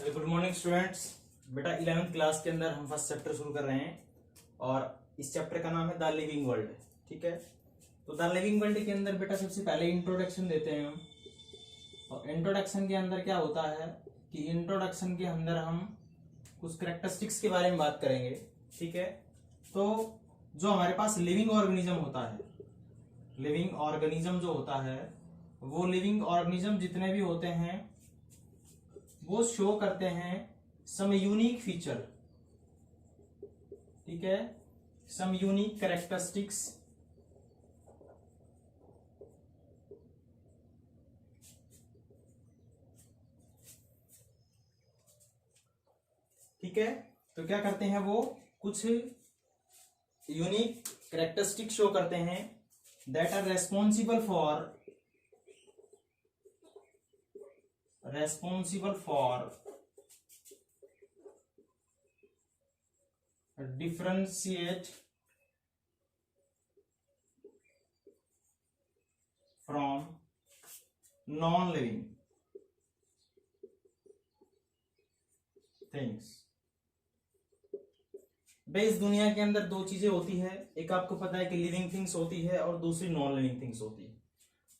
Hello good morning students. बेटा 11th class के अंदर हम फर्स्ट चैप्टर शुरू कर रहे हैं और इस चैप्टर का नाम है द लिविंग वर्ल्ड। ठीक है, तो द लिविंग वर्ल्ड के अंदर बेटा सबसे पहले इंट्रोडक्शन देते हैं हम। और इंट्रोडक्शन के अंदर क्या होता है कि इंट्रोडक्शन के अंदर हम कुछ कैरेक्टरिस्टिक्स के बारे में बात करेंगे। ठीक है, तो जो हमारे पास लिविंग ऑर्गेनिज्म होता है, लिविंग ऑर्गेनिज्म जो होता है वो लिविंग ऑर्गेनिज्म जितने भी होते हैं वो शो करते हैं सम यूनिक फीचर। ठीक है, सम यूनिक कैरेक्टरिस्टिक्स ठीक है, तो क्या करते हैं वो कुछ यूनिक कैरेक्टरिस्टिक्स शो करते हैं that are responsible for differentiate from non-living things। भाई इस दुनिया के अंदर दो चीजें होती है, एक आपको पता है कि लिविंग थिंग्स होती है और दूसरी नॉन लिविंग थिंग्स होती है।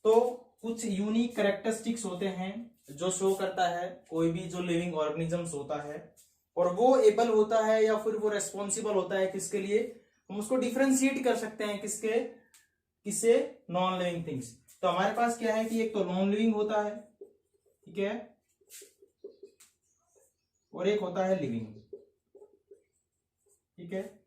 तो कुछ यूनिक कैरेक्टरिस्टिक्स होते हैं जो शो करता है कोई भी जो लिविंग ऑर्गेनिजम्स होता है, और वो एबल होता है या फिर वो रेस्पॉन्सिबल होता है किसके लिए, हम उसको डिफरेंशिएट कर सकते हैं किससे, नॉन लिविंग थिंग्स। तो हमारे पास क्या है कि एक तो नॉन लिविंग होता है, ठीक है, और एक होता है लिविंग। ठीक है,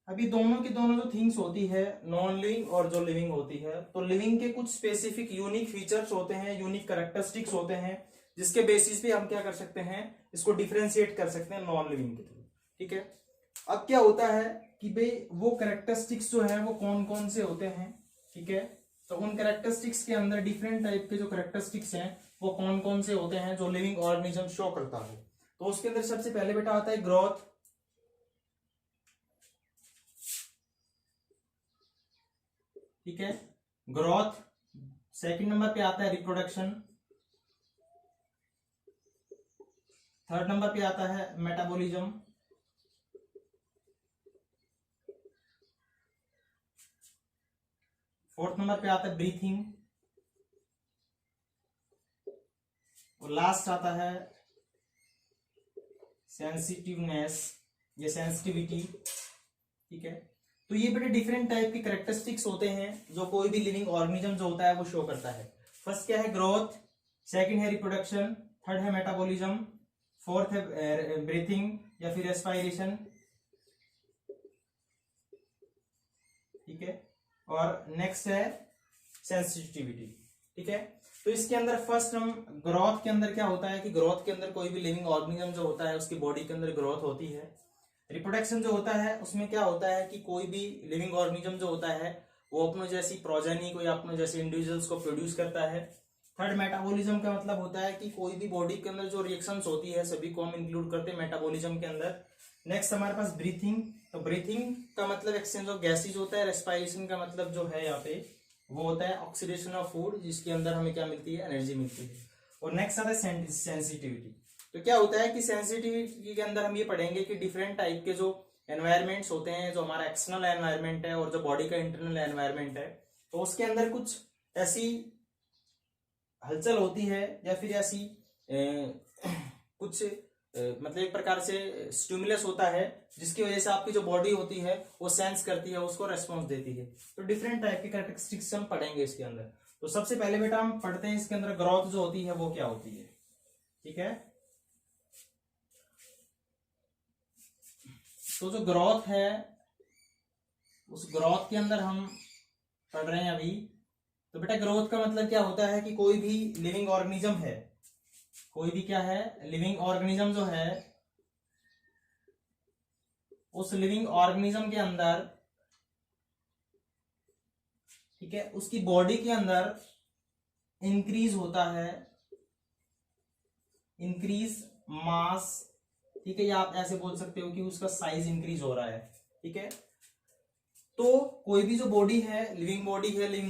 अभी दोनों की दोनों जो थिंग्स होती है नॉन लिविंग और जो लिविंग होती है, तो लिविंग के कुछ स्पेसिफिक यूनिक फीचर्स होते हैं, यूनिक कैरेक्टरिस्टिक्स होते हैं जिसके बेसिस पे हम क्या कर सकते हैं, इसको डिफरेंशिएट कर सकते हैं नॉन लिविंग के थ्रू। ठीक है, अब क्या होता है कि भाई वो कैरेक्टरिस्टिक्स जो है वो कौन कौन से होते हैं। ठीक है, तो उन कैरेक्टरिस्टिक्स के अंदर डिफरेंट टाइप के जो कैरेक्टरिस्टिक्स हैं वो कौन कौन से होते हैं जो लिविंग ऑर्गेनिज्म शो करता है। तो उसके अंदर सबसे पहले बेटा आता है ग्रोथ। ठीक है, ग्रोथ। सेकंड नंबर पे आता है रिप्रोडक्शन। थर्ड नंबर पे आता है मेटाबॉलिज्म। फोर्थ नंबर पे आता है ब्रीथिंग। और लास्ट आता है सेंसिटिवनेस या सेंसिटिविटी। ठीक है, तो ये बड़े डिफरेंट टाइप के कैरेक्टरिस्टिक्स होते हैं जो कोई भी लिविंग ऑर्गेनिज्म जो होता है वो शो करता है। फर्स्ट क्या है, ग्रोथ। सेकंड है रिप्रोडक्शन। थर्ड है मेटाबॉलिज्म। फोर्थ है ब्रीथिंग या फिर रेस्पायरेशन। ठीक है, और नेक्स्ट है सेंसिटिविटी। ठीक है, तो इसके अंदर फर्स्ट हम ग्रोथ के अंदर क्या होता है कि ग्रोथ के अंदर कोई भी लिविंग ऑर्गेनिज्म जो होता है उसकी बॉडी के अंदर ग्रोथ होती है। रिप्रोडक्शन जो होता है उसमें क्या होता है कि कोई भी लिविंग ऑर्गेनिज्म जो होता है वो अपने जैसी प्रोजेनी को या अपने जैसे इंडिविजुअल्स को प्रोड्यूस करता है। थर्ड मेटाबॉलिज्म का मतलब होता है कि कोई भी बॉडी के अंदर जो रिएक्शंस होती है सभी को हम इंक्लूड करते हैं मेटाबॉलिज्म के अंदर। नेक्स्ट हमारे पास ब्रीथिंग। तो ब्रीथिंग का मतलब एक्सचेंज ऑफ गैसेज होता है। रेस्पायरेशन का मतलब जो है यहाँ पे वो होता है ऑक्सीडेशन ऑफ फूड, जिसके अंदर हमें क्या मिलती है, एनर्जी मिलती है। और नेक्स्ट आता है सेंसिटिविटी। तो क्या होता है कि सेंसिटिविटी के अंदर हम ये पढ़ेंगे कि डिफरेंट टाइप के जो एनवायरमेंट्स होते हैं, जो हमारा एक्सटर्नल एनवायरमेंट है और जो बॉडी का इंटरनल एनवायरमेंट है, तो उसके अंदर कुछ ऐसी हलचल होती है या फिर ऐसी कुछ मतलब एक प्रकार से स्टिमुलस होता है जिसकी वजह से आपकी जो बॉडी होती है वो सेंस करती है, उसको रेस्पॉन्स देती है। तो डिफरेंट टाइप के कैरेक्टरिस्टिक्स हम पढ़ेंगे इसके अंदर। तो सबसे पहले बेटा हम पढ़ते हैं इसके अंदर ग्रोथ जो होती है वो क्या होती है। ठीक है, तो जो ग्रोथ है उस ग्रोथ के अंदर हम पढ़ रहे हैं अभी। तो बेटा ग्रोथ का मतलब क्या होता है कि कोई भी लिविंग ऑर्गेनिज्म है, कोई भी क्या है, लिविंग ऑर्गेनिज्म जो है उस लिविंग ऑर्गेनिज्म के अंदर, ठीक है, उसकी बॉडी के अंदर इंक्रीज होता है, इंक्रीज मास। ठीक है, या आप ऐसे बोल सकते हो कि उसका साइज इंक्रीज हो रहा है। ठीक है, तो कोई भी जो बॉडी है, लिविंग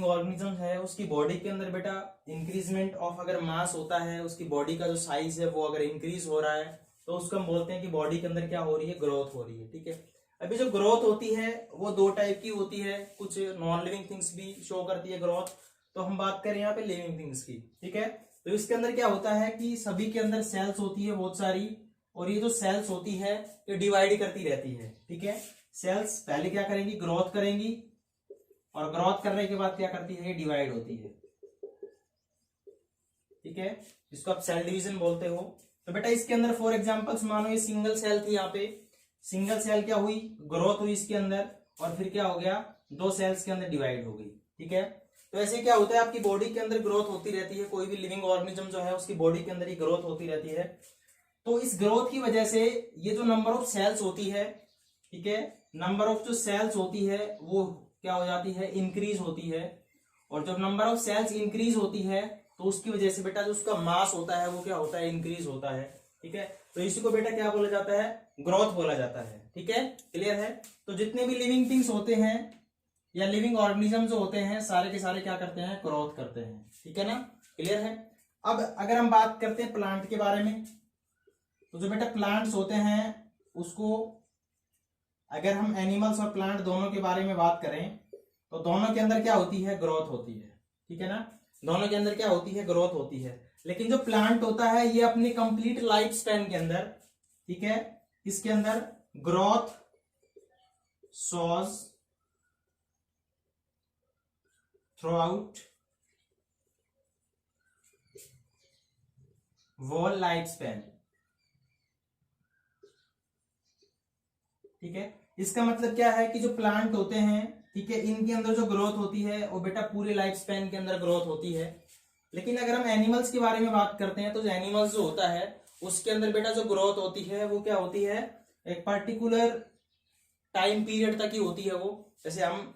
ऑर्गेनिज्म है, उसकी बॉडी के अंदर बेटा इंक्रीजमेंट ऑफ अगर मास होता है, उसकी बॉडी का जो साइज है वो अगर इंक्रीज हो रहा है तो उसको हम बोलते हैं कि बॉडी के अंदर क्या हो रही है, ग्रोथ हो रही है। ठीक है, अभी जो ग्रोथ होती है वो दो टाइप की होती है, कुछ नॉन लिविंग थिंग्स भी शो करती है ग्रोथ, तो हम बात करें यहाँ पे लिविंग थिंग्स की। ठीक है, तो इसके अंदर क्या होता है कि सभी के अंदर सेल्स होती है बहुत सारी, और ये जो सेल्स होती है ये डिवाइड करती रहती है। ठीक है, सेल्स पहले क्या करेंगी, ग्रोथ करेंगी, और ग्रोथ करने के बाद क्या करती है, डिवाइड होती है। ठीक है, जिसको आप सेल डिवीजन बोलते हो। तो बेटा इसके अंदर फॉर एग्जांपल्स मानो ये सिंगल सेल थी, यहाँ पे सिंगल सेल क्या हुई, ग्रोथ हुई इसके अंदर, और फिर क्या हो गया, दो सेल्स के अंदर डिवाइड हो गई। ठीक है, तो ऐसे क्या होता है, आपकी बॉडी के अंदर ग्रोथ होती रहती है, कोई भी लिविंग ऑर्गेनिज्म जो है उसकी बॉडी के अंदर ही ग्रोथ होती रहती है। तो इस ग्रोथ की वजह से ये जो नंबर ऑफ सेल्स होती है, ठीक है, नंबर ऑफ जो सेल्स होती है वो क्या हो जाती है, इंक्रीज होती है, और जब नंबर ऑफ सेल्स इंक्रीज होती है तो उसकी वजह से बेटा जो उसका मास होता है वो क्या होता है, इंक्रीज होता है। ठीक है, तो इसी को बेटा क्या बोला जाता है, ग्रोथ बोला जाता है। ठीक है, क्लियर है। तो जितने भी लिविंग थिंग्स होते हैं या लिविंग ऑर्गेनिज्म जो होते हैं सारे के सारे क्या करते हैं, ग्रोथ करते हैं। ठीक है ना, क्लियर है। अब अगर हम बात करते हैं प्लांट के बारे में, तो जो बेटा प्लांट्स होते हैं उसको अगर हम एनिमल्स और प्लांट दोनों के बारे में बात करें तो दोनों के अंदर क्या होती है, ग्रोथ होती है। ठीक है ना, दोनों के अंदर क्या होती है, ग्रोथ होती है। लेकिन जो प्लांट होता है ये अपनी कंप्लीट लाइफ स्पैन के अंदर, ठीक है, इसके अंदर ग्रोथ शोज थ्रू आउट वोल लाइफ स्पैन। ठीक है, इसका मतलब क्या है कि जो प्लांट होते हैं, ठीक है, इनके अंदर जो ग्रोथ होती है वो बेटा पूरे लाइफ स्पैन के अंदर ग्रोथ होती है। लेकिन अगर हम एनिमल्स के बारे में बात करते हैं तो जो एनिमल्स जो होता है उसके अंदर बेटा जो ग्रोथ होती है वो क्या होती है, एक पर्टिकुलर टाइम पीरियड तक ही होती है वो। जैसे हम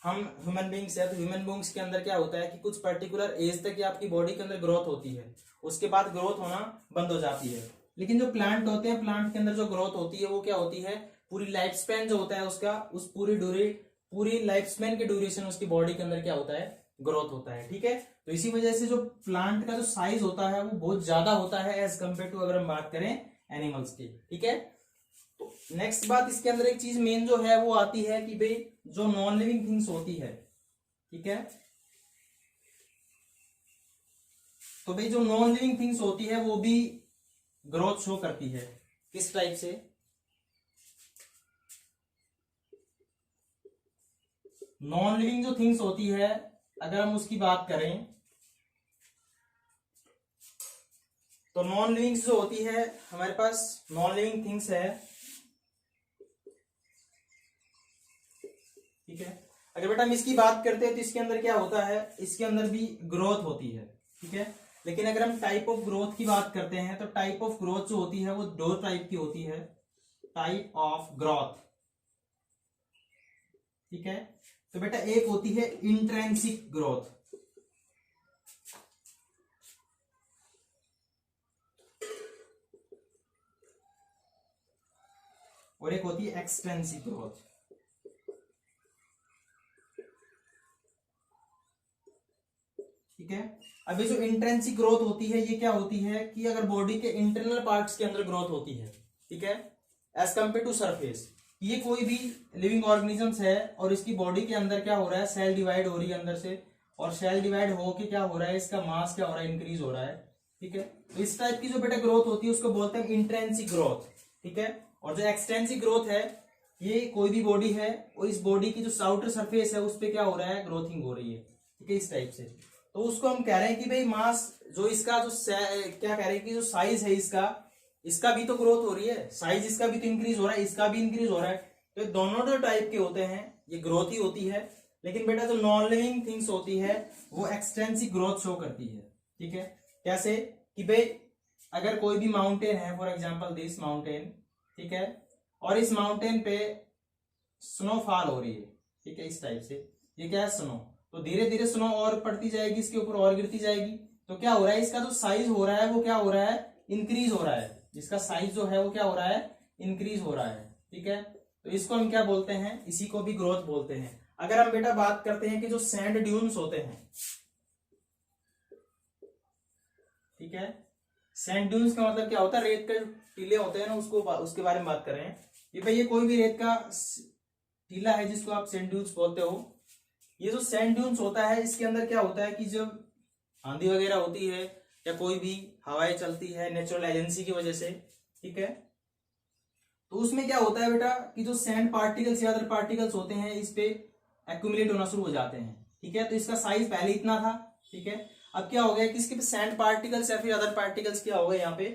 ह्यूमन बींग्स है, तो ह्यूमन बींग्स के अंदर क्या होता है कि कुछ पर्टिकुलर एज तक आपकी बॉडी के अंदर ग्रोथ होती है, उसके बाद ग्रोथ होना बंद हो जाती है। लेकिन जो प्लांट होते हैं, प्लांट के अंदर जो ग्रोथ होती है वो क्या होती है, पूरी लाइफ स्पैन जो होता है उसका, उस पूरी लाइफ स्पैन के ड्यूरेशन उसकी बॉडी के अंदर क्या होता है, ग्रोथ होता है। ठीक है, तो इसी वजह से जो प्लांट का जो साइज होता है वो बहुत ज्यादा होता है एज कम्पेयर टू अगर हम बात करें एनिमल्स की। ठीक है, तो नेक्स्ट बात इसके अंदर एक चीज मेन जो है वो आती है कि भाई जो नॉन लिविंग थिंग्स होती है, ठीक है, तो भाई जो नॉन लिविंग थिंग्स होती है वो भी ग्रोथ शो करती है। किस टाइप से, नॉन लिविंग जो थिंग्स होती है अगर हम उसकी बात करें तो नॉन लिविंग जो होती है, हमारे पास नॉन लिविंग थिंग्स है, ठीक है। अगर बेटा हम इसकी बात करते हैं तो इसके अंदर क्या होता है, इसके अंदर भी ग्रोथ होती है। ठीक है, लेकिन अगर हम टाइप ऑफ ग्रोथ की बात करते हैं तो टाइप ऑफ ग्रोथ जो होती है वो दो टाइप की होती है, टाइप ऑफ ग्रोथ। ठीक है, तो बेटा एक होती है इंट्रेंसिक ग्रोथ, और एक होती है एक्सटेंसिव ग्रोथ। ठीक है, अब ये जो इंट्रेंसिक ग्रोथ होती है ये क्या होती है कि अगर बॉडी के इंटरनल पार्ट्स के अंदर ग्रोथ होती है, ठीक है, एज कंपेयर टू सरफेस, ये कोई भी लिविंग ऑर्गेनिजम्स है और इसकी बॉडी के अंदर क्या हो रहा है, सेल डिवाइड हो रही है अंदर से, और सेल डिवाइड होके क्या हो रहा है, इसका मास क्या हो रहा है, इंक्रीज हो रहा है। ठीक है, तो इस टाइप की जो बेटा ग्रोथ होती है उसको बोलते हैं इंट्रेंसिक ग्रोथ। ठीक है, और जो एक्सटेंसिक ग्रोथ है ये कोई भी बॉडी है और इस बॉडी की जो आउटर सरफेस है उस पर क्या हो रहा है, ग्रोथिंग हो रही है। ठीक है, इस टाइप से, तो उसको हम कह रहे हैं कि भाई मास जो इसका जो क्या कह रहे हैं कि जो साइज है इसका भी तो ग्रोथ हो रही है, साइज इसका भी तो इंक्रीज हो रहा है, इसका भी इंक्रीज हो रहा है। तो दोनों जो टाइप के होते हैं ये ग्रोथ ही होती है। लेकिन बेटा जो नॉन लिविंग थिंग्स होती है वो एक्सटेंसिव ग्रोथ शो करती है। ठीक है, कैसे कि भाई अगर कोई भी माउंटेन है, फॉर एग्जांपल दिस माउंटेन, ठीक है, और इस माउंटेन पे स्नोफॉल हो रही है, ठीक है, इस टाइप से, ये क्या है, स्नो, तो धीरे धीरे स्नो और पड़ती जाएगी, इसके ऊपर और गिरती जाएगी, तो क्या हो रहा है, इसका जो साइज हो रहा है वो क्या हो रहा है, इंक्रीज हो रहा है, इसका साइज जो है वो क्या हो रहा है, इंक्रीज हो रहा है। ठीक है, तो इसको हम क्या बोलते हैं, इसी को भी ग्रोथ बोलते हैं। अगर हम बेटा बात करते हैं कि जो सैंड ड्यून्स होते हैं, ठीक है, सैंड ड्यून्स का मतलब क्या होता है, रेत के टीले होते हैं ना, उसको उसके बारे में बात कर रहे हैं। ये भाई ये कोई भी रेत का टीला है जिसको आप सैंड ड्यून्स बोलते हो। ये जो सैंड ड्यून्स होता है इसके अंदर क्या होता है कि जब आंधी वगैरह होती है या कोई भी हवाएं चलती है नेचुरल एजेंसी की वजह से, ठीक है, तो उसमें क्या होता है बेटा कि जो सैंड पार्टिकल्स या अदर पार्टिकल्स होते हैं इस पे एक्यूमुलेट होना शुरू हो जाते हैं, ठीक है। तो इसका साइज पहले इतना था, ठीक है, अब क्या हो गया कि इसके सैंड पार्टिकल्स या फिर अदर पार्टिकल्स क्या हो गए, यहाँ पे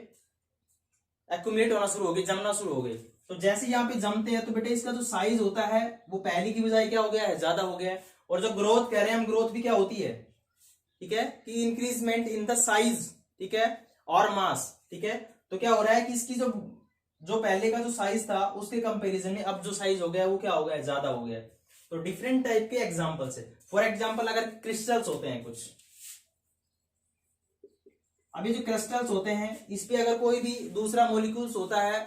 एक्यूमुलेट होना शुरू हो गए, जमना शुरू हो गए। तो जैसे यहाँ पे जमते हैं तो बेटा इसका जो साइज होता है वो पहले की बजाय क्या हो गया है, ज्यादा हो गया है। और जो ग्रोथ कह रहे हैं हम, ग्रोथ भी क्या होती है, ठीक है, कि इंक्रीजमेंट इन द साइज, ठीक है, और मास, ठीक है। तो क्या हो रहा है कि इसकी जो पहले का जो साइज था उसके कंपैरिजन में अब जो साइज हो गया वो क्या हो गया, ज्यादा हो गया। तो डिफरेंट टाइप के एग्जांपल्स है। फॉर एग्जांपल अगर क्रिस्टल्स होते हैं कुछ, अभी जो क्रिस्टल्स होते हैं इस पे अगर कोई भी दूसरा मॉलिक्यूल्स होता है,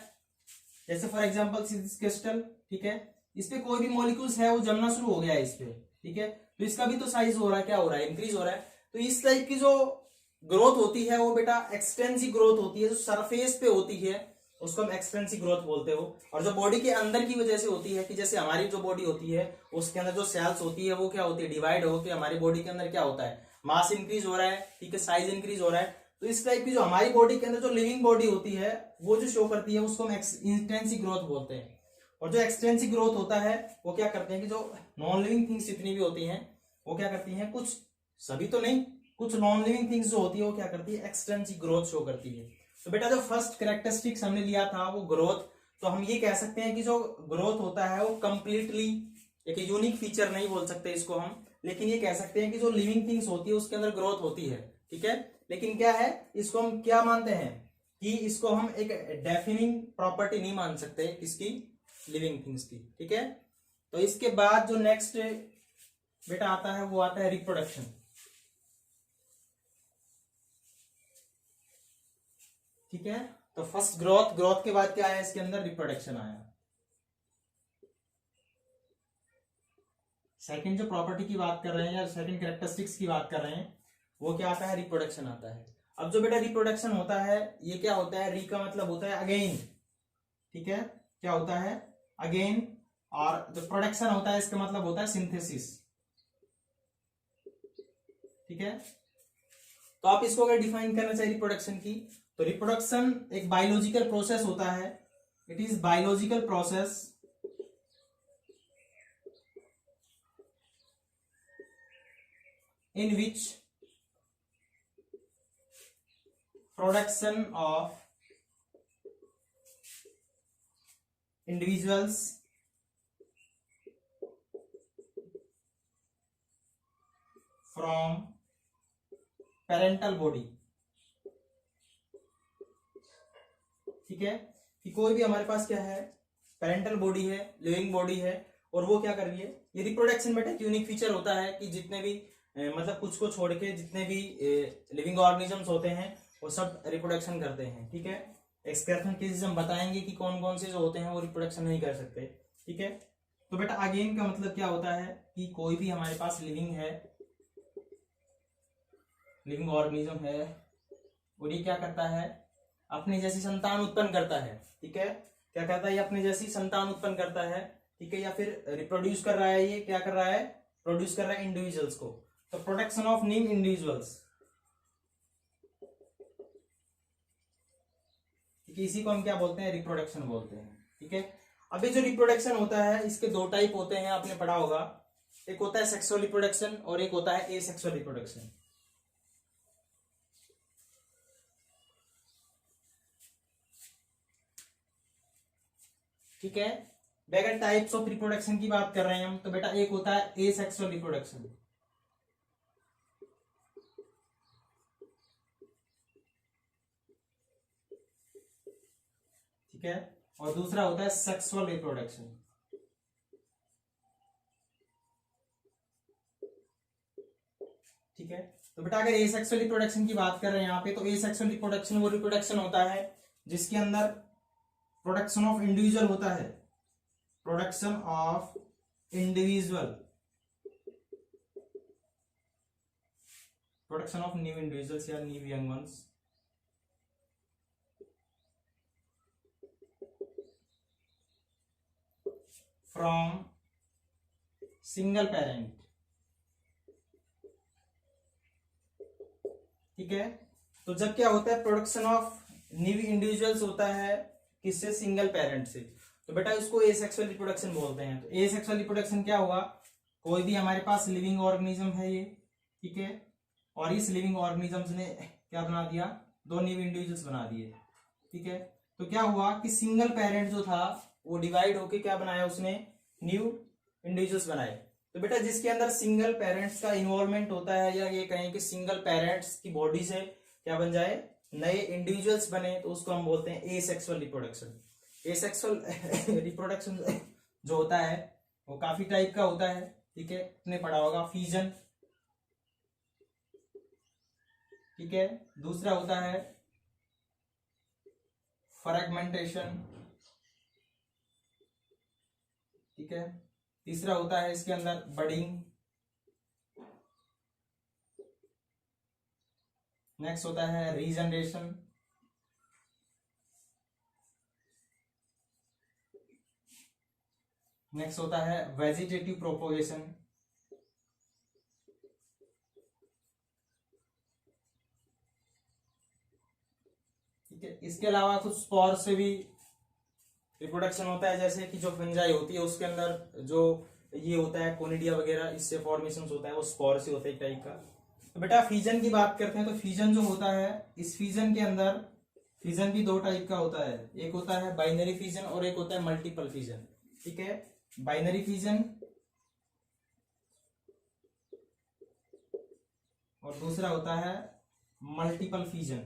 जैसे फॉर एग्जांपल क्रिस्टल, ठीक है, इस पे कोई भी मॉलिक्यूल्स है वो जमना शुरू हो गया है इस पे, ठीक है, तो इसका भी तो साइज हो रहा है, क्या हो रहा है, इंक्रीज हो रहा है। तो इस टाइप की जो ग्रोथ होती है वो बेटा एक्सटेंसिव ग्रोथ होती है, जो सरफेस पे होती है उसको हम एक्सटेंसिव ग्रोथ बोलते हो। और जो बॉडी के अंदर की वजह से होती है कि जैसे हमारी जो बॉडी होती है उसके अंदर जो सेल्स होती है वो क्या होती है, डिवाइड होकर हमारी बॉडी के अंदर क्या होता है, मास इंक्रीज हो रहा है, ठीक है, साइज इंक्रीज हो रहा है। तो इस टाइप की जो हमारी बॉडी के अंदर जो लिविंग बॉडी होती है वो जो शो करती है उसको हम इंटेंसिव ग्रोथ बोलते हैं। और जो एक्सटेंसिव ग्रोथ होता है वो क्या करते हैं कि जो नॉन लिविंग थिंग्स जितनी भी होती हैं वो क्या करती हैं, कुछ, सभी तो नहीं, कुछ नॉन लिविंग थिंग्स जो होती है वो क्या करती है, एक्सटेंसिव ग्रोथ शो करती है। तो बेटा जो फर्स्ट कैरेक्टरिस्टिक्स हमने लिया था वो ग्रोथ, तो हम ये कह सकते हैं कि जो ग्रोथ होता है वो कंप्लीटली एक यूनिक फीचर नहीं बोल सकते इसको हम, लेकिन ये कह सकते हैं कि जो लिविंग थिंग्स होती है उसके अंदर ग्रोथ होती है, ठीक है। लेकिन क्या है, इसको हम क्या मानते हैं कि इसको हम एक डेफिनिंग प्रॉपर्टी नहीं मान सकते किसकी, लिविंग थिंग्स की, ठीक है। तो इसके बाद जो नेक्स्ट बेटा आता है वो आता है रिप्रोडक्शन, ठीक है। तो फर्स्ट ग्रोथ, ग्रोथ के बाद क्या आया इसके अंदर, रिप्रोडक्शन आया। सेकंड जो प्रॉपर्टी की बात कर रहे हैं या सेकंड कैरेक्टरिस्टिक्स की बात कर रहे हैं वो क्या आता है, रिप्रोडक्शन आता है। अब जो बेटा रिप्रोडक्शन होता है ये क्या होता है, री का मतलब होता है अगेन, ठीक है, क्या होता है, अगेन। और जो प्रोडक्शन होता है इसका मतलब होता है सिंथेसिस, ठीक है। तो आप इसको अगर डिफाइन करना चाहिए रिप्रोडक्शन की, तो रिप्रोडक्शन एक बायोलॉजिकल प्रोसेस होता है, it is biological process in which production of individuals from parental body, ठीक है, कि कोई भी हमारे पास क्या है, पेरेंटल बॉडी है, लिविंग बॉडी है, और वो क्या कर रही है, ये रिप्रोडक्शन बेटा एक यूनिक फीचर होता है कि जितने भी मतलब कुछ को छोड़ के जितने भी लिविंग ऑर्गेनिजम्स होते हैं वो सब रिप्रोडक्शन करते हैं, ठीक है। एक्सेप्शन केसेस हम बताएंगे कि कौन कौन से जो होते हैं वो रिप्रोडक्शन नहीं कर सकते, ठीक है। तो बेटा अगेन का मतलब क्या होता है कि कोई भी हमारे पास लिविंग है, लिविंग ऑर्गेनिज्म है, और ये क्या करता है, अपनी जैसी संतान उत्पन्न करता है, ठीक है, क्या करता है, ये अपनी जैसी संतान उत्पन्न करता है, ठीक है, या फिर रिप्रोड्यूस कर रहा है, ये क्या कर रहा है, प्रोड्यूस कर रहा है इंडिविजुअल्स को। तो प्रोडक्शन ऑफ न्यू इंडिविजुअल्स, ठीक है, इसी को हम क्या बोलते हैं, रिप्रोडक्शन बोलते हैं, ठीक है। अभी जो रिप्रोडक्शन होता है इसके दो टाइप होते हैं, आपने पढ़ा होगा, एक होता है सेक्सुअल रिप्रोडक्शन और एक होता है एसेक्सुअल रिप्रोडक्शन, ठीक है। अगर टाइप्स ऑफ रिप्रोडक्शन की बात कर रहे हैं हम, तो बेटा एक होता है एसेक्सुअल रिप्रोडक्शन, ठीक है, और दूसरा होता है सेक्सुअल रिप्रोडक्शन, ठीक है। तो बेटा अगर एसेक्सुअल रिप्रोडक्शन की बात कर रहे हैं यहाँ पे, तो एसेक्सुअल रिप्रोडक्शन वो रिप्रोडक्शन होता है जिसके अंदर प्रोडक्शन ऑफ इंडिविजुअल होता है, production of individual, production of new individuals या new young ones from single parent. ठीक है, तो जब क्या होता है प्रोडक्शन ऑफ न्यू इंडिविजुअल्स होता है किससे, सिंगल पेरेंट से, तो बेटा इसको एसेक्सुअल रिप्रोडक्शन बोलते हैं। तो एसेक्सुअल रिप्रोडक्शन क्या हुआ, कोई भी हमारे पास लिविंग ऑर्गेनिज्म है ये, ठीक है, और इस लिविंग ऑर्गेनिजम्स ने क्या बना दिया, दो न्यू इंडिविजुअल्स बना दिए। ठीक है, तो क्या हुआ कि सिंगल पेरेंट जो था वो डिवाइड होके क्या बनाया, उसने न्यू इंडिविजुअल्स बनाए। तो बेटा जिसके अंदर सिंगल पेरेंट्स का इन्वॉल्वमेंट होता है, या ये कहें कि सिंगल पेरेंट्स की बॉडी से क्या बन जाए, नए इंडिविजुअल्स बने, तो उसको हम बोलते हैं एसेक्सुअल रिप्रोडक्शन। एसेक्सुअल रिप्रोडक्शन जो होता है वो काफी टाइप का होता है। ठीक है, आपने पढ़ा होगा फीजन, ठीक है, दूसरा होता है फ्रैगमेंटेशन, ठीक है, तीसरा होता है इसके अंदर बडिंग, नेक्स्ट होता है रीजनरेशन, नेक्स्ट होता है वेजिटेटिव प्रोपोगेशन, ठीक है। इसके अलावा कुछ स्पोर से भी रिप्रोडक्शन होता है, जैसे कि जो फंजाई होती है उसके अंदर जो ये होता है कोनिडिया वगैरह, इससे फॉर्मेशन होता है, वो स्पोर से होता है एक टाइप का। तो बेटा फिजन की बात करते हैं, तो फिजन जो होता है, इस फिजन के अंदर फिजन भी दो टाइप का होता है, एक होता है बाइनरी फिजन और एक होता है मल्टीपल फिजन। ठीक है, बाइनरी फिजन और दूसरा होता है मल्टीपल फिजन।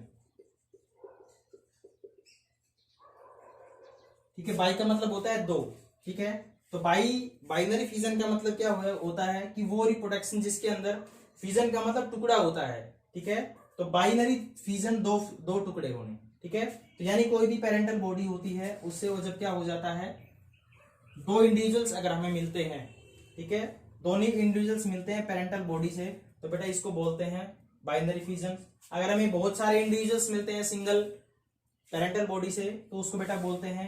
ठीक है, बाई का मतलब होता है दो। ठीक है, तो बाइनरी फिजन का मतलब क्या होता है कि वो रिप्रोडक्शन जिसके अंदर फिजन का मतलब टुकड़ा होता है। ठीक है, तो बाइनरी फिजन दो टुकड़े होने। ठीक है, तो यानी कोई भी पेरेंटल बॉडी होती है उससे वो जब क्या हो जाता है, दो इंडिविजुअल्स अगर हमें मिलते हैं, ठीक है, दोनों इंडिविजुअल्स मिलते हैं पेरेंटल बॉडी से, तो बेटा इसको बोलते हैं बाइनरी फिजन। अगर हमें बहुत सारे इंडिविजुअल्स मिलते हैं सिंगल पेरेंटल बॉडी से, तो उसको बेटा बोलते हैं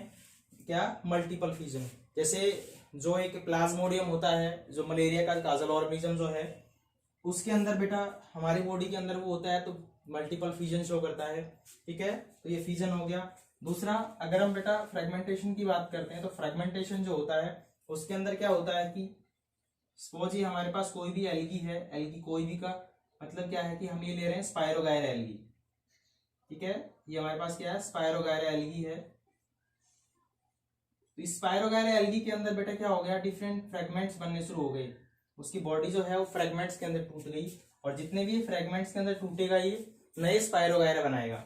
क्या, मल्टीपल फिजन। जैसे जो एक प्लाज्मोडियम होता है, जो मलेरिया का काजल ऑर्गेनिज्म जो है, उसके अंदर बेटा हमारी बॉडी के अंदर वो होता है, तो मल्टीपल फिजन शो करता है। ठीक है, तो ये फिजन हो गया। दूसरा, अगर हम बेटा फ्रेगमेंटेशन की बात करते हैं, तो फ्रेगमेंटेशन जो होता है उसके अंदर क्या होता है कि सपोज ये हमारे पास कोई भी एल्गी है, एल्गी कोई भी का मतलब क्या है कि हम ये ले रहे हैं स्पायरोगायरा एल्गी। ठीक है, ये हमारे पास क्या है, स्पायरोगायरा एल्गी है। तो स्पायरोगायरा एल्गी के अंदर बेटा क्या हो गया, डिफरेंट फ्रेगमेंट्स बनने शुरू हो गए, उसकी बॉडी जो है वो फ्रेगमेंट्स के अंदर टूट गई, और जितने भी फ्रेगमेंट्स के अंदर टूटेगा ये नए स्पायरोगायरा बनाएगा।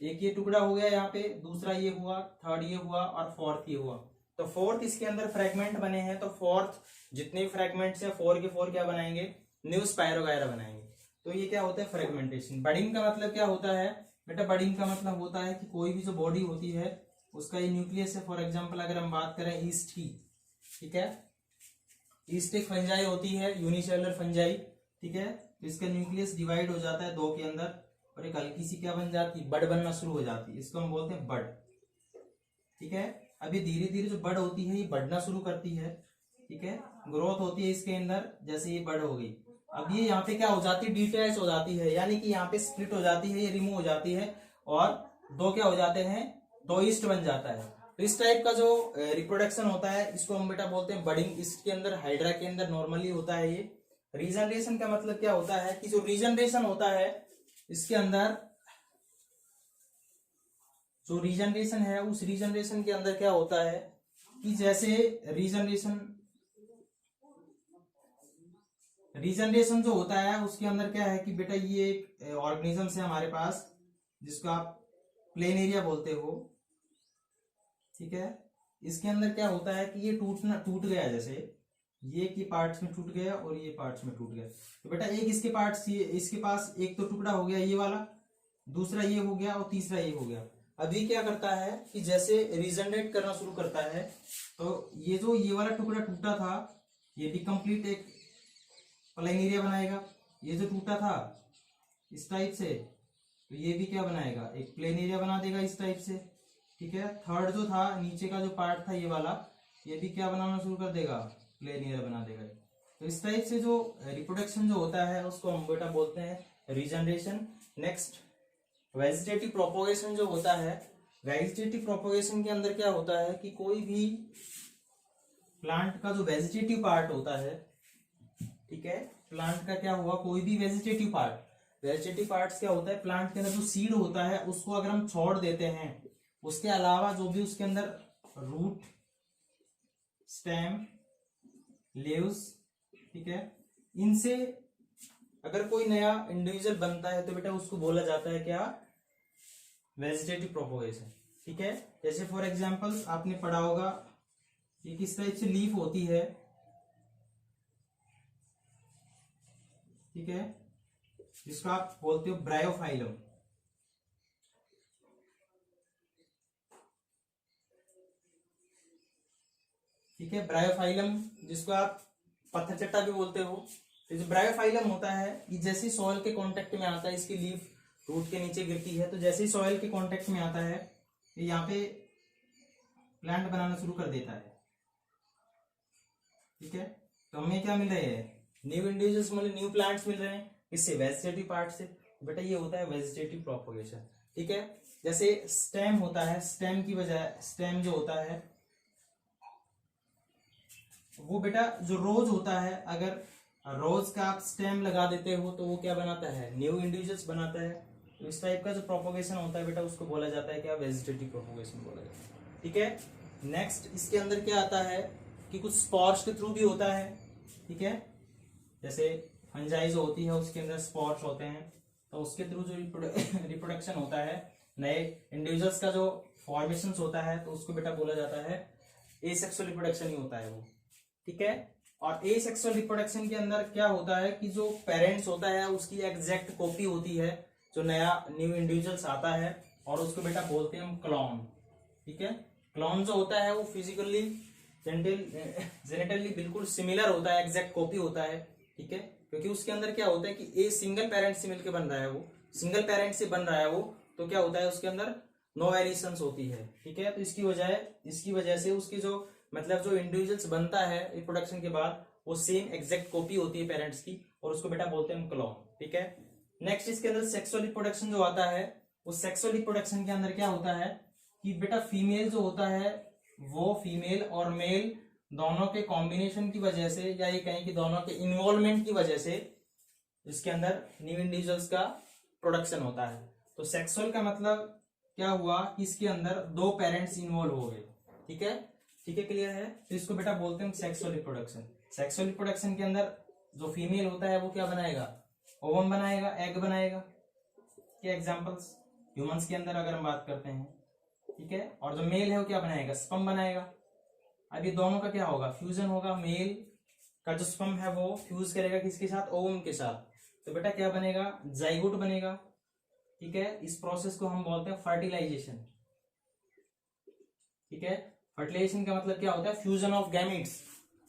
एक ये टुकड़ा हो गया यहाँ पे, दूसरा ये हुआ, थर्ड ये हुआ और फोर्थ ये हुआ। तो फोर्थ इसके अंदर फ्रेगमेंट बने हैं, तो फोर्थ जितने फ्रेगमेंट्स हैं 4 के 4 क्या बनाएंगे, न्यू स्पायरोगायरा बनाएंगे। तो ये क्या होता है, फ्रेगमेंटेशन। बडिंग का मतलब क्या होता है बेटा, बडिंग का मतलब होता है कि कोई भी जो बॉडी होती है उसका ये न्यूक्लियस है। फॉर एग्जाम्पल अगर हम बात करें ईस्ट की, ठीक है, ईस्ट एक फंजाई होती है, यूनिसेलुलर फंजाई। ठीक है, तो इसका न्यूक्लियस डिवाइड हो जाता है दो के अंदर, और एक हल्की सी क्या बन जाती है, बड बनना शुरू हो जाती है, इसको हम बोलते हैं बड। ठीक है, अभी धीरे धीरे जो बड होती है ये बढ़ना शुरू करती है। ठीक है, ग्रोथ होती है इसके अंदर, जैसे ये बड हो गई, अब ये यहाँ पे क्या हो जाती है, डिटैच हो जाती है, यानी कि यहाँ पे स्प्लिट हो जाती है, ये रिमूव हो जाती है, और दो क्या हो जाते हैं, दो ईस्ट बन जाता है। तो इस टाइप का जो रिप्रोडक्शन होता है इसको हम बेटा बोलते हैं बडिंग। इसके अंदर हाइड्रा के अंदर नॉर्मली होता है ये। रीजनरेशन का मतलब क्या होता है कि जो रीजनरेशन होता है इसके अंदर, जो रीजनरेशन है उस रीजनरेशन के अंदर क्या होता है कि जैसे रीजनरेशन जो होता है उसके अंदर क्या है कि बेटा ये एक ऑर्गेनिज्म है हमारे पास जिसको आप प्लेन एरिया बोलते हो। ठीक है, इसके अंदर क्या होता है कि ये टूट गया, जैसे ये की पार्ट्स में टूट गया और ये पार्ट्स में टूट गया। तो बेटा एक इसके पार्ट्स, ये इसके पास एक तो टुकड़ा हो गया ये वाला, दूसरा ये हो गया और तीसरा ये हो गया। अभी क्या करता है कि जैसे रीजनरेट करना शुरू करता है, तो ये वाला टुकड़ा टूटा था, ये भी कंप्लीट एक प्लेन एरिया बनाएगा। ये जो टूटा था इस टाइप से, तो ये भी क्या बनाएगा, एक प्लेन एरिया बना देगा इस टाइप से। ठीक है, थर्ड जो था नीचे का जो पार्ट था ये वाला, ये भी क्या बनाना शुरू कर देगा, प्लेन एरिया बना देगा। तो इस टाइप से जो रिप्रोडक्शन जो होता है उसको हम बेटा बोलते हैं रीजनरेशन। नेक्स्ट वेजिटेटिव प्रोपोगेशन जो होता है, वेजिटेटिव प्रोपोगेशन के अंदर क्या होता है कि कोई भी प्लांट का जो वेजिटेटिव पार्ट होता है, ठीक है, प्लांट का क्या हुआ, कोई भी वेजिटेटिव पार्ट्स क्या होता है, प्लांट के अंदर जो सीड होता है उसको अगर हम छोड़ देते हैं, उसके अलावा जो भी उसके अंदर रूट, स्टेम, लीव्स, ठीक है, इनसे अगर कोई नया इंडिविजुअल बनता है तो बेटा उसको बोला जाता है क्या, वेजिटेटिव प्रोपोगेशन। ठीक है, जैसे फॉर एग्जांपल आपने पढ़ा होगा कि किस टाइप से लीफ होती है, ठीक है, जिसको आप बोलते हो ब्रायोफाइलम। ठीक है, ब्रायोफाइलम जिसको आप पत्थर चट्टा भी बोलते हो। तो जो ब्रायोफाइलम होता है ये जैसे ही सॉइल के कांटेक्ट में आता है, इसकी लीफ रूट के नीचे गिरती है, तो जैसे ही सॉइल के कांटेक्ट में आता है ये यहाँ पे प्लांट बनाना शुरू कर देता है। ठीक है, तो हमें क्या मिल रहे हैं, न्यू इंडिविजुअल्स, मतलब न्यू प्लांट्स मिल रहे हैं, इससे वेजिटेटिव पार्ट से। बेटा ये होता है वेजिटेटिव प्रोपोगेशन। ठीक है, जैसे स्टेम होता है, स्टेम की बजाय स्टेम जो होता है वो बेटा जो रोज होता है, अगर रोज का आप स्टेम लगा देते हो तो वो क्या बनाता है, न्यू इंडिविजुअल्स बनाता है। तो इस टाइप का जो प्रोपोगेशन होता है बेटा उसको बोला जाता है क्या, वेजिटेटिव प्रोपोगेशन बोला जाता है। ठीक है, नेक्स्ट इसके अंदर क्या आता है कि कुछ स्पॉर्स के थ्रू भी होता है। ठीक है, जैसे फंजाई जो होती है उसके अंदर स्पॉर्स होते हैं, तो उसके थ्रू जो रिप्रोडक्शन होता है, नए इंडिविजुअल्स का जो फॉर्मेशन होता है, तो उसको बेटा बोला जाता है एसेक्सुअल रिप्रोडक्शन ही होता है वो। ठीक है, और एसेक्सुअल रिप्रोडक्शन के अंदर क्या होता है कि जो पेरेंट्स होता है उसकी एग्जैक्ट कॉपी होती है, जो नया न्यू इंडिविजुअल्स आता है, और उसको बेटा बोलते हैं हम क्लोन। ठीक है, क्लोन जो होता है वो फिजिकली जेनेटली बिल्कुल सिमिलर होता है, एग्जैक्ट कॉपी होता है। ठीक है, क्योंकि उसके अंदर क्या होता है कि ए सिंगल पेरेंट से मिलकर बन रहा है, वो सिंगल पेरेंट से बन रहा है वो, तो क्या होता है उसके अंदर नो वेरिएशंस होती है। ठीक है, तो इसकी वजह से उसकी जो मतलब जो इंडिविजुअल्स बनता है रिप्रोडक्शन के बाद वो सेम एग्जैक्ट कॉपी होती है पेरेंट्स की, और उसको बेटा बोलते हैं हम क्लोन। ठीक है, नेक्स्ट इसके अंदर सेक्सुअल रिप्रोडक्शन जो आता है, उस सेक्सुअल रिप्रोडक्शन के अंदर क्या होता है कि बेटा फीमेल जो होता है वो फीमेल और मेल दोनों के कॉम्बिनेशन की वजह से, या ये कहें कि दोनों के इन्वॉल्वमेंट की वजह से इसके अंदर न्यू इंडिविजुअल्स का प्रोडक्शन होता है। तो सेक्सुअल का मतलब क्या हुआ कि इसके अंदर दो पेरेंट्स इन्वॉल्व हो गए। ठीक है, ठीक है, क्लियर है। तो इसको बेटा बोलते हैं सेक्सुअल रिप्रोडक्शन। सेक्सुअल रिप्रोडक्शन के अंदर जो फीमेल होता है वो क्या बनाएगा, ओवम बनाएगा, एग बनाएगा। क्या एग्जांपल्स, ह्यूमंस के अंदर अगर हम बात करते हैं। ठीक है, और जो मेल है वो क्या बनाएगा, स्पर्म बनाएगा। अब ये दोनों का क्या होगा, फ्यूजन होगा, मेल का जो स्पर्म है वो फ्यूज करेगा किसके साथ, ओवम के साथ, तो बेटा क्या बनेगा, जाइगोट बनेगा। ठीक है, इस प्रोसेस को हम बोलते हैं फर्टिलाइजेशन। ठीक है, फर्टिलाइजेशन का मतलब क्या होता है, फ्यूजन ऑफ गैमेट्स।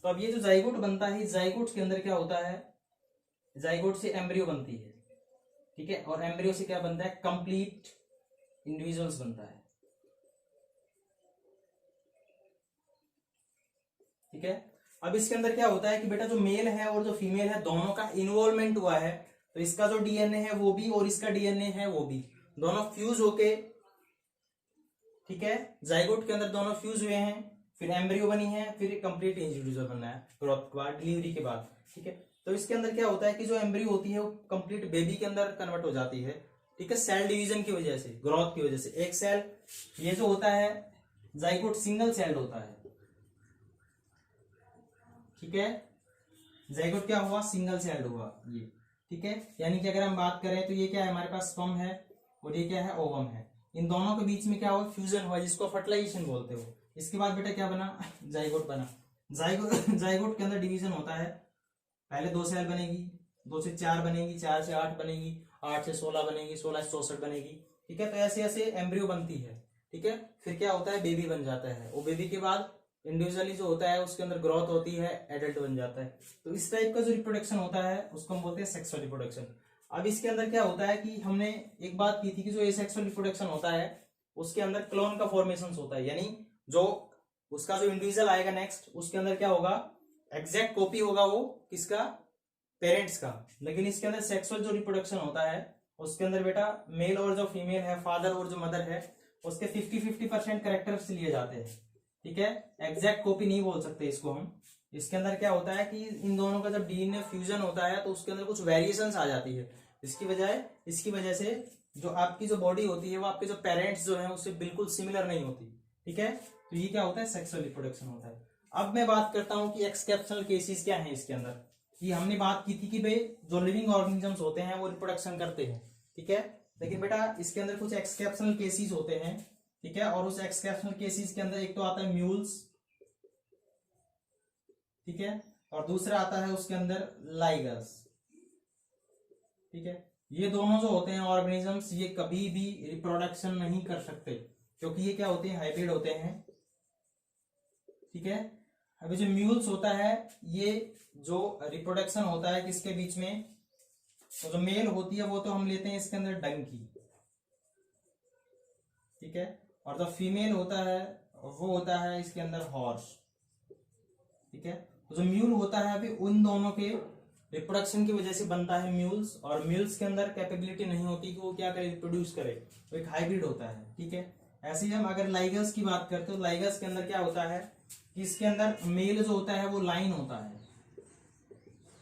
तो अब ये जो जाइगोट बनता है, जाइगोट के अंदर क्या होता है, जाइगोट से एम्ब्रियो बनती है। ठीक है, और एम्ब्रियो से क्या बनता है, कंप्लीट इंडिविजुअल्स बनता है। ठीक है, अब इसके अंदर क्या होता है कि बेटा जो मेल है और जो फीमेल है दोनों का इन्वॉल्वमेंट हुआ है, तो इसका जो डीएनए है वो भी और इसका डीएनए है वो भी, दोनों फ्यूज होके, ठीक है, जाइगोट के अंदर दोनों फ्यूज हुए हैं, फिर एम्ब्रियो बनी है, फिर कंप्लीट इंडिविजुअल बनना है ग्रोथ के बाद, डिलीवरी के बाद। ठीक है, तो इसके अंदर क्या होता है कि जो एम्ब्रियो होती है वो कंप्लीट बेबी के अंदर कन्वर्ट हो जाती है। ठीक है, सेल डिवीजन की वजह से, ग्रोथ की वजह से। एक सेल ये जो होता है जाइगोट सिंगल सेल्ड होता है। ठीक है, जाइगोट क्या हुआ, सिंगल सेल्ड हुआ ये। ठीक है, यानी कि अगर हम बात करें तो ये क्या है, हमारे पास स्पर्म है और ये क्या है, ओवम है। इन दोनों के बीच में क्या हुआ, फ्यूजन हुआ, जिसको फर्टिलाइजेशन बोलते हो। इसके बाद बेटा क्या बना, जाइगोट बना। जाइगोट के अंदर डिवीजन होता है, पहले 2 सेल बनेगी, 2 से 4 बनेगी, 4 से 8 बनेगी, 8 से 16 बनेगी, 16 से 64 बनेगी। ठीक है, तो ऐसे ऐसे एम्ब्रियो बनती है। ठीक है। फिर क्या होता है, बेबी बन जाता है, वो बेबी के बाद इंडिविजुअली जो होता है उसके अंदर ग्रोथ होती है, एडल्ट बन जाता है। तो इस टाइप का जो रिप्रोडक्शन होता है उसको हम बोलते हैं सेक्सुअल रिप्रोडक्शन। अब इसके अंदर क्या होता है कि हमने एक बात की थी कि जो एसेक्सुअल रिप्रोडक्शन होता है उसके अंदर क्लोन का फॉर्मेशन होता है, यानी जो उसका जो इंडिविजुअल आएगा नेक्स्ट उसके अंदर क्या होगा, एग्जैक्ट कॉपी होगा वो किसका, पेरेंट्स का। लेकिन इसके अंदर सेक्सुअल जो रिप्रोडक्शन होता है उसके अंदर बेटा मेल और जो फीमेल है, फादर और जो मदर है, उसके 50-50% कैरेक्टर्स लिए जाते हैं, ठीक है। एग्जैक्ट कॉपी नहीं बोल सकते इसको हम। इसके अंदर क्या होता है कि इन दोनों का जब डीएनए फ्यूजन होता है तो उसके अंदर कुछ वेरिएशंस आ जाती है। इसकी वजह से जो आपकी जो बॉडी होती है वो आपके जो पेरेंट्स जो है उससे बिल्कुल सिमिलर नहीं होती, ठीक है। तो ये क्या होता है, सेक्सुअल रिप्रोडक्शन होता है। अब मैं बात करता हूं कि एक्सेप्शनल केसेस क्या है इसके अंदर। कि हमने बात की थी कि भाई जो लिविंग ऑर्गेनिजम्स होते हैं वो रिप्रोडक्शन करते हैं, ठीक है। लेकिन बेटा इसके अंदर कुछ एक्सेप्शनल केसेस होते हैं, ठीक है। और उस एक्सेप्शनल केसेस के अंदर एक तो आता है म्यूल्स, ठीक है, और दूसरा आता है उसके अंदर लाइगर्स, ठीक है। ये दोनों जो होते हैं ऑर्गेनिजम्स ये कभी भी रिप्रोडक्शन नहीं कर सकते क्योंकि ये क्या होते हैं, हाइब्रिड होते हैं, ठीक है। अभी जो म्यूल्स होता है ये जो रिप्रोडक्शन होता है किसके बीच में, तो जो मेल होती है वो तो हम लेते हैं इसके अंदर डंकी, ठीक है। और जो फीमेल होता है वो होता है इसके अंदर हॉर्स, ठीक है। तो जो म्यूल होता है अभी उन दोनों के रिप्रोडक्शन की वजह से बनता है म्यूल्स, और म्यूल्स के अंदर कैपेबिलिटी नहीं होती कि वो क्या करे, रिप्रोड्यूस करे, तो एक हाइब्रिड होता है, ठीक है। ऐसे ही हम अगर लाइगर्स की बात करते हो, लाइगर्स के अंदर क्या होता है कि इसके अंदर मेल जो होता है वो लाइन होता है,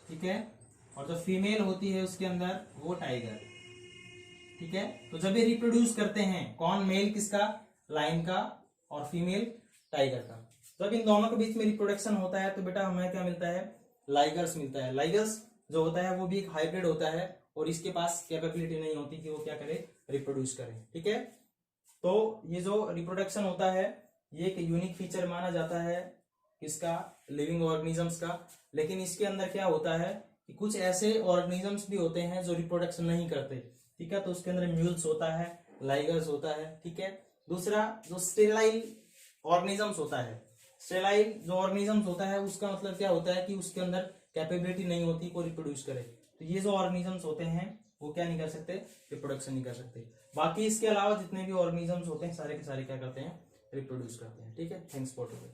ठीक है, और जो फीमेल होती है उसके अंदर वो टाइगर, ठीक है। तो जब ये रिप्रोड्यूस करते हैं कौन, मेल किसका, लाइन का, और फीमेल टाइगर का, जब इन दोनों के बीच में रिप्रोडक्शन होता है तो बेटा हमें क्या मिलता है, लाइगर्स मिलता है। लाइगर्स जो होता है वो भी एक हाइब्रिड होता है और इसके पास कैपेबिलिटी नहीं होती कि वो क्या करे, रिप्रोड्यूस करे, ठीक है। तो ये जो रिप्रोडक्शन होता है ये एक यूनिक फीचर माना जाता है किसका, लिविंग ऑर्गेनिजम्स का। लेकिन इसके अंदर क्या होता है कि कुछ ऐसे ऑर्गेनिजम्स भी होते हैं जो रिप्रोडक्शन नहीं करते, ठीक है। तो उसके अंदर म्यूल्स होता है, लाइगर्स होता है, ठीक है। दूसरा जो स्टेराइल ऑर्गेनिजम्स होता है, स्टेराइल जो ऑर्गेनिजम्स होता है उसका मतलब क्या होता है कि उसके अंदर कैपेबिलिटी नहीं होती को रिप्रोड्यूस करे। तो ये जो ऑर्गेनिजम्स होते हैं वो क्या नहीं कर सकते, रिप्रोडक्शन नहीं कर सकते। बाकी इसके अलावा जितने भी ऑर्गेनिजम्स होते हैं सारे के सारे क्या करते हैं, रिप्रोड्यूस करते हैं, ठीक है। Thanks for today.